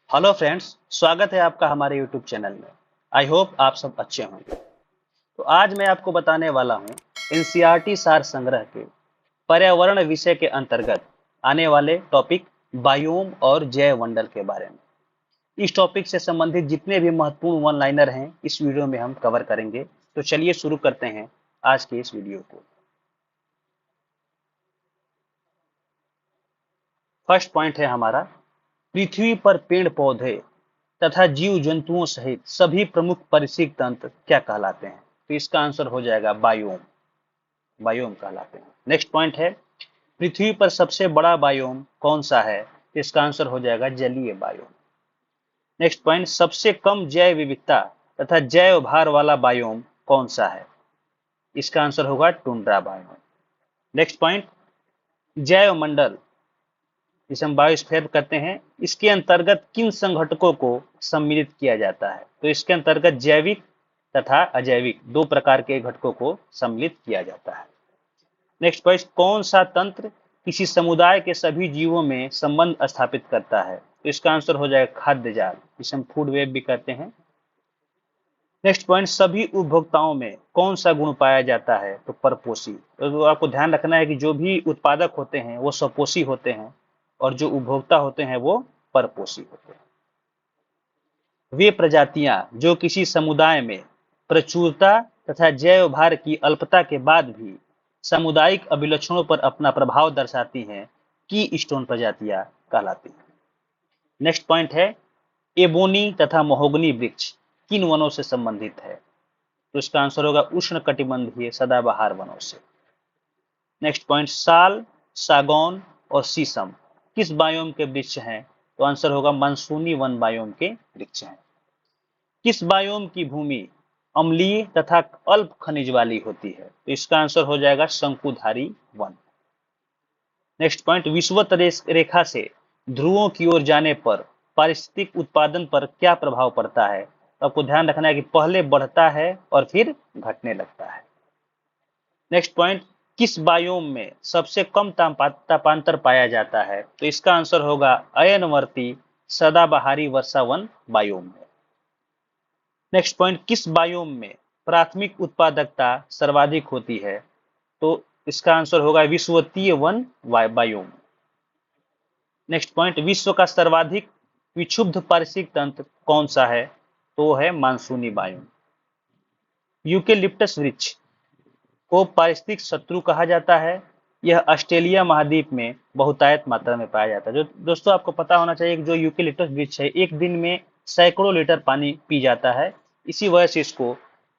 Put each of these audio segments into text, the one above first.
Hello friends, स्वागत है आपका हमारे यूट्यूब चैनल में। आई होप आप सब अच्छे होंगे। तो आज मैं आपको बताने वाला हूँ एनसीईआरटी सार संग्रह के पर्यावरण विषय के अंतर्गत आने वाले टॉपिक बायोम और जैव मंडल के बारे में। इस टॉपिक से संबंधित जितने भी महत्वपूर्ण वन लाइनर हैं इस वीडियो में हम कवर करेंगे। तो चलिए शुरू करते हैं आज के इस वीडियो को। फर्स्ट पॉइंट है हमारा, पृथ्वी पर पेड़ पौधे तथा जीव जंतुओं सहित सभी प्रमुख पारिस्थितिक तंत्र क्या कहलाते हैं? तो इसका आंसर हो जाएगा बायोम। बायोम कहलाते हैं। नेक्स्ट पॉइंट है, पृथ्वी पर सबसे बड़ा बायोम कौन सा है? इसका आंसर हो जाएगा जलीय बायोम। नेक्स्ट पॉइंट, सबसे कम जैव विविधता तथा जैव भार वाला बायोम कौन सा है? इसका आंसर होगा टुंड्रा बायोम। नेक्स्ट पॉइंट, जैव मंडल जिसे हम बायोस्फीयर करते हैं, इसके अंतर्गत किन संघटकों को सम्मिलित किया जाता है? तो इसके अंतर्गत जैविक तथा अजैविक दो प्रकार के घटकों को सम्मिलित किया जाता है। नेक्स्ट पॉइंट, कौन सा तंत्र किसी समुदाय के सभी जीवों में संबंध स्थापित करता है? तो इसका आंसर हो जाएगा खाद्य जाल, जिसे हम फूड वेब भी कहते हैं। नेक्स्ट पॉइंट, सभी उपभोक्ताओं में कौन सा गुण पाया जाता है? तो परपोषी। तो आपको ध्यान रखना है कि जो भी उत्पादक होते हैं वो स्वपोषी होते हैं और जो उपभोक्ता होते हैं वो परपोषी होते हैं। वे प्रजातियां जो किसी समुदाय में प्रचुरता तथा जैव भार की अल्पता के बाद भी सामुदायिक अभिलक्षणों पर अपना प्रभाव दर्शाती हैं की स्टोन प्रजातियां कहलाती हैं। नेक्स्ट पॉइंट है, एबोनी तथा महोगनी वृक्ष किन वनों से संबंधित है? तो इसका आंसर होगा उष्ण कटिबंधीय सदाबहार वनों से। नेक्स्ट पॉइंट, साल, सागौन और शीशम किस बायोम के वृक्ष हैं? तो आंसर होगा मानसूनी वन बायोम के वृक्ष हैं। किस बायोम की भूमि अम्लीय तथा अल्प खनिज वाली होती है? तो इसका आंसर हो जाएगा शंकुधारी वन। नेक्स्ट पॉइंट, विषुवत रेखा से ध्रुवों की ओर जाने पर पारिस्थितिक उत्पादन पर क्या प्रभाव पड़ता है? तो आपको ध्यान रखना है कि पहले बढ़ता है और फिर घटने लगता है। नेक्स्ट पॉइंट, किस बायोम में सबसे कम तापांतर पाया जाता है? तो इसका आंसर होगा अयनवर्ती सदाबहारी वर्षावन बायोम में। नेक्स्ट पॉइंट, किस बायोम में प्राथमिक उत्पादकता सर्वाधिक होती है? तो इसका आंसर होगा विषुवतीय वन बायोम। नेक्स्ट पॉइंट, विश्व का सर्वाधिक विक्षुब्ध पारिस्थितिक तंत्र कौन सा है? तो है मानसूनी बायोम। यूकेलिप्टस वृक्ष को पारिस्थितिक शत्रु कहा जाता है। यह ऑस्ट्रेलिया महाद्वीप में बहुतायत मात्रा में पाया जाता है। जो दोस्तों आपको पता होना चाहिए कि जो यूकेलिप्टस वृक्ष है एक दिन में सैकड़ों लीटर पानी पी जाता है। इसी वजह से इसको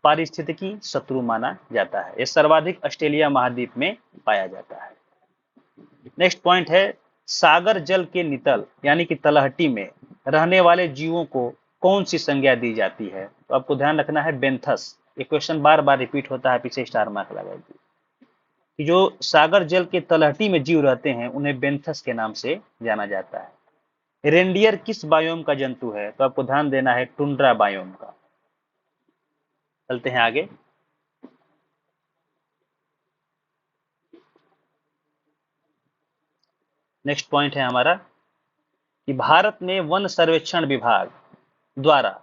पारिस्थितिकी शत्रु माना जाता है। यह सर्वाधिक ऑस्ट्रेलिया महाद्वीप में पाया जाता है। नेक्स्ट पॉइंट है, सागर जल के नितल यानी कि तलहटी में रहने वाले जीवों को कौन सी संज्ञा दी जाती है? तो आपको ध्यान रखना है बेंथस। ये क्वेश्चन बार बार रिपीट होता है, पीछे स्टार मार्क लगाइए कि जो सागर जल के तलहटी में जीव रहते हैं उन्हें बेंथस के नाम से जाना जाता है। रेंडियर किस बायोम का जंतु है? तो आपको ध्यान देना है टुंड्रा बायोम का। चलते हैं आगे। नेक्स्ट पॉइंट है हमारा कि भारत में वन सर्वेक्षण विभाग द्वारा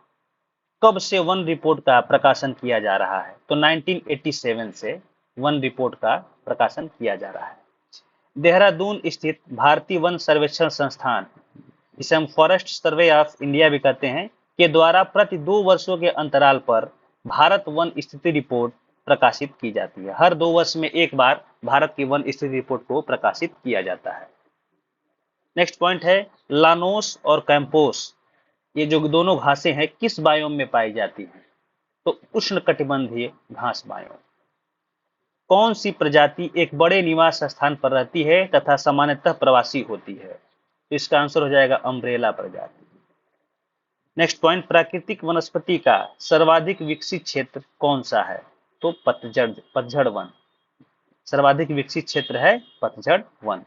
कब से वन रिपोर्ट का प्रकाशन किया जा रहा है? तो 1987 से वन रिपोर्ट का प्रकाशन किया जा रहा है। देहरादून स्थित भारतीय वन सर्वेक्षण संस्थान, जिसे हम फॉरेस्ट सर्वे ऑफ इंडिया भी कहते हैं, के द्वारा प्रति 2 वर्षों के अंतराल पर भारत वन स्थिति रिपोर्ट प्रकाशित की जाती है। हर 2 वर्ष में एक बार भारत की वन स्थिति रिपोर्ट को प्रकाशित किया जाता है। नेक्स्ट पॉइंट है, लानोस और कैंपोस ये जो दोनों घासें हैं किस बायोम में पाई जाती हैं? तो उष्ण कटिबंधीय घास बायोम। कौन सी प्रजाति एक बड़े निवास स्थान पर रहती है तथा सामान्यतः प्रवासी होती है? तो इसका आंसर हो जाएगा अम्ब्रेला प्रजाति। नेक्स्ट पॉइंट, प्राकृतिक वनस्पति का सर्वाधिक विकसित क्षेत्र कौन सा है? तो पतझड़ वन। सर्वाधिक विकसित क्षेत्र है पतझड़ वन।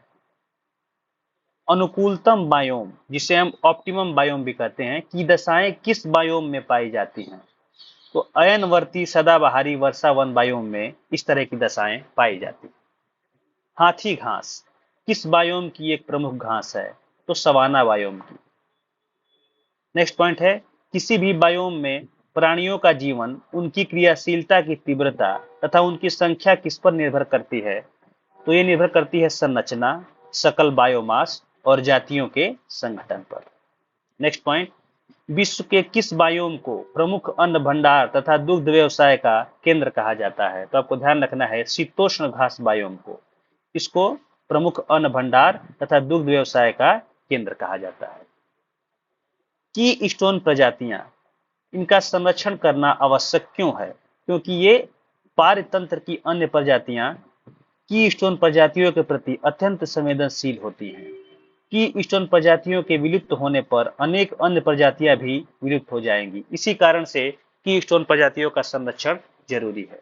अनुकूलतम बायोम जिसे हम ऑप्टिमम बायोम भी कहते हैं की दशाएं किस बायोम में पाई जाती हैं? तो अयनवर्ती सदाबहारी वर्षावन बायोम में इस तरह की दशाएं पाई जाती हैं। हाथी घास किस बायोम की एक प्रमुख घास है? तो सवाना बायोम की। नेक्स्ट पॉइंट है, किसी भी बायोम में प्राणियों का जीवन उनकी क्रियाशीलता की तीव्रता तथा उनकी संख्या किस पर निर्भर करती है? तो ये निर्भर करती है संरचना, सकल बायोमास और जातियों के संगठन पर। नेक्स्ट पॉइंट, विश्व के किस बायोम को प्रमुख अन्न भंडार तथा दुग्ध व्यवसाय का केंद्र कहा जाता है? तो आपको ध्यान रखना है शीतोष्ण घास बायोम को, इसको प्रमुख अन्न भंडार तथा दुग्ध व्यवसाय का केंद्र कहा जाता है। की स्टोन प्रजातियां, इनका संरक्षण करना आवश्यक क्यों है? क्योंकि ये पारतंत्र की अन्य प्रजातियां की स्टोन प्रजातियों के प्रति अत्यंत संवेदनशील होती हैं। की स्टोन प्रजातियों के विलुप्त होने पर अनेक अन्य प्रजातियां भी विलुप्त हो जाएंगी। इसी कारण से की स्टोन प्रजातियों का संरक्षण जरूरी है।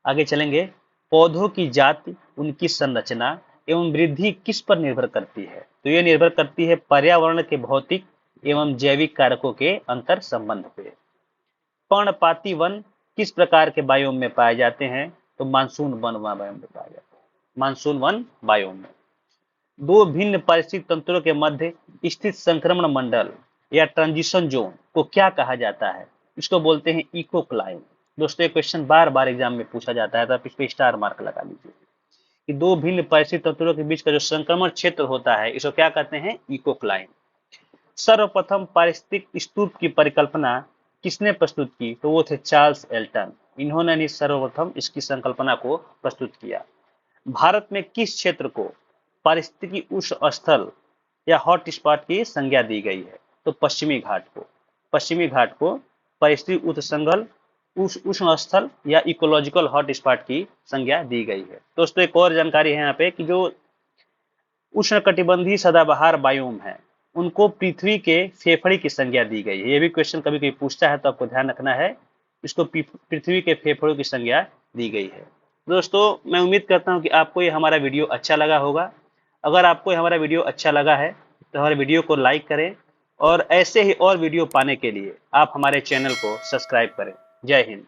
आगे चलेंगे, पौधों की जाति, उनकी संरचना एवं वृद्धि किस पर निर्भर करती है? तो यह निर्भर करती है पर्यावरण के भौतिक एवं जैविक कारकों के अंतर संबंध पे। पर्णपाती वन किस प्रकार के बायोम में पाए जाते हैं? तो मानसून वन बायोम में पाए जाते हैं। मानसून वन बायोम में दो भिन्न पारिस्थितिक तंत्रों के मध्य स्थित संक्रमण मंडल या ट्रांजिशन जोन को क्या कहा जाता है? इसको बोलते हैं इकोक्लाइम। दोस्तों, ये क्वेश्चन बार बार एग्जाम में पूछा जाता है, तो आप इस पे स्टार मार्क लगा लीजिए कि दो भिन्न पारिस्थितिक तंत्रों के बीच का जो संक्रमण क्षेत्र होता है, इसको क्या कहते हैं? इकोक्लाइम। सर्वप्रथम पारिस्थितिक स्तूप की परिकल्पना किसने प्रस्तुत की? तो वो थे चार्ल्स एल्टन। इन्होंने ही सर्वप्रथम इसकी संकल्पना को प्रस्तुत किया। भारत में किस क्षेत्र को पारिस्थितिकी उष्ण स्थल या हॉट स्पॉट की संज्ञा दी गई है? तो पश्चिमी घाट को। पश्चिमी घाट को पारिस्थितिक उत्संगल, उष्ण स्थल या इकोलॉजिकल हॉट स्पॉट की संज्ञा दी गई है। दोस्तों, एक और जानकारी है यहाँ पे कि जो उष्णकटिबंधीय सदाबहार बायोम है, उनको पृथ्वी के फेफड़े की संज्ञा दी गई है। ये भी क्वेश्चन कभी कभी पूछता है, तो आपको ध्यान रखना है, इसको पृथ्वी के फेफड़ों की संज्ञा दी गई है। दोस्तों, मैं उम्मीद करता हूं कि आपको ये हमारा वीडियो अच्छा लगा होगा। अगर आपको हमारा वीडियो अच्छा लगा है तो हमारे वीडियो को लाइक करें और ऐसे ही और वीडियो पाने के लिए आप हमारे चैनल को सब्सक्राइब करें। जय हिंद।